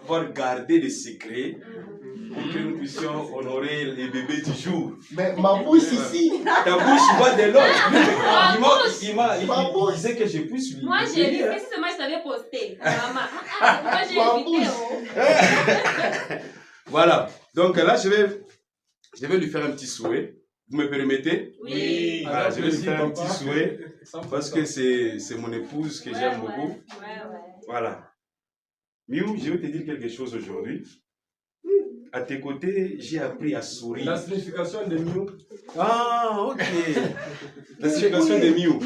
pouvoir garder les secrets pour que nous puissions honorer les bébés du jour. Mais ma bouche ici. Ta bouche va de l'autre. Il disait que je puisse lui. Moi j'ai dit, si seulement je t'avais posté. Maman, moi j'ai invité. Voilà. Donc là, je vais lui faire un petit souhait. Vous me permettez? Oui. Voilà, je vais lui faire un petit souhait parce que c'est mon épouse que j'aime beaucoup. Voilà. Miou, je vais te dire quelque chose aujourd'hui. À tes côtés, j'ai appris à sourire. La signification de Miou. Ah, ok. La signification de Miou.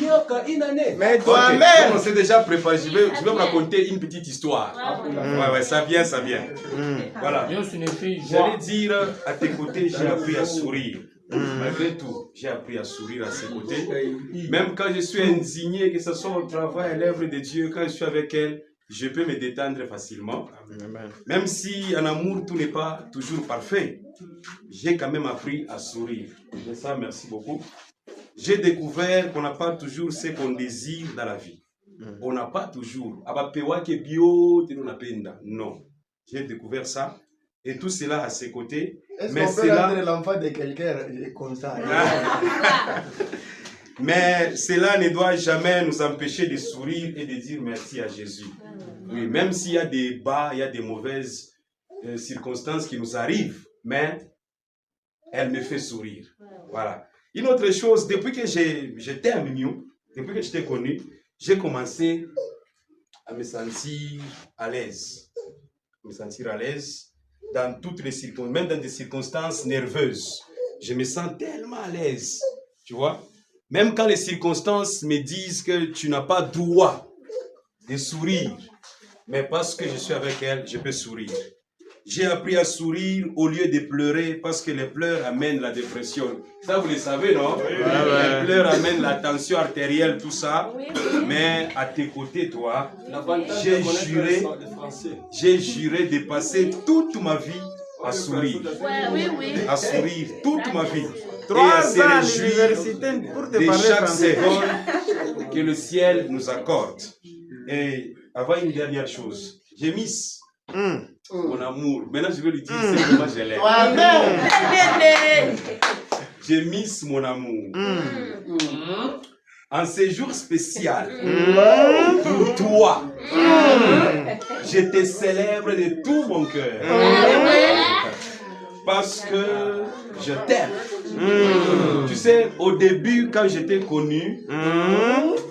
Mais toi-même. Okay. On s'est déjà préparé. Je vais vous raconter une petite histoire. Ouais, ça vient. Voilà. J'allais dire, à tes côtés, j'ai appris à sourire. Malgré tout, j'ai appris à sourire à ses côtés. Même quand je suis indigné, que ce soit au travail, à l'œuvre de Dieu, quand je suis avec elle, je peux me détendre facilement. Même si en amour, tout n'est pas toujours parfait, j'ai quand même appris à sourire. De ça, merci beaucoup. J'ai découvert qu'on n'a pas toujours ce qu'on désire dans la vie. On n'a pas toujours. Non. J'ai découvert ça. Et tout cela à ses côtés. Est-ce qu'on peut rendre l'enfant de quelqu'un comme ça? Mais cela ne doit jamais nous empêcher de sourire et de dire merci à Jésus. Oui, même s'il y a des bas, il y a des mauvaises circonstances qui nous arrivent, mais elle me fait sourire. Voilà. Une autre chose, depuis que j'étais à Mignon, depuis que je t'ai connu, j'ai commencé à me sentir à l'aise. Me sentir à l'aise dans toutes les circonstances, même dans des circonstances nerveuses. Je me sens tellement à l'aise, tu vois. Même quand les circonstances me disent que tu n'as pas droit de sourire, mais parce que je suis avec elle, je peux sourire. J'ai appris à sourire au lieu de pleurer parce que les pleurs amènent la dépression. Ça, vous le savez, non? Les pleurs amènent la tension artérielle, tout ça. Mais à tes côtés, toi, j'ai juré de passer toute ma vie à sourire. À sourire toute ma vie. 3 ans à l'université pour te parler chaque français. seconde que le ciel nous accorde. Et avant une dernière chose, j'ai mis mon amour. Maintenant, je vais lui dire c'est comment je l'aime. J'ai mis mon amour. En ce jour spécial, pour toi, je te célèbre de tout mon cœur. Parce que je t'aime. Tu sais, au début, quand je t'ai connu,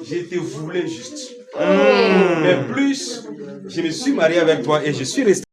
je te voulais juste. Mais plus, je me suis marié avec toi et je suis resté.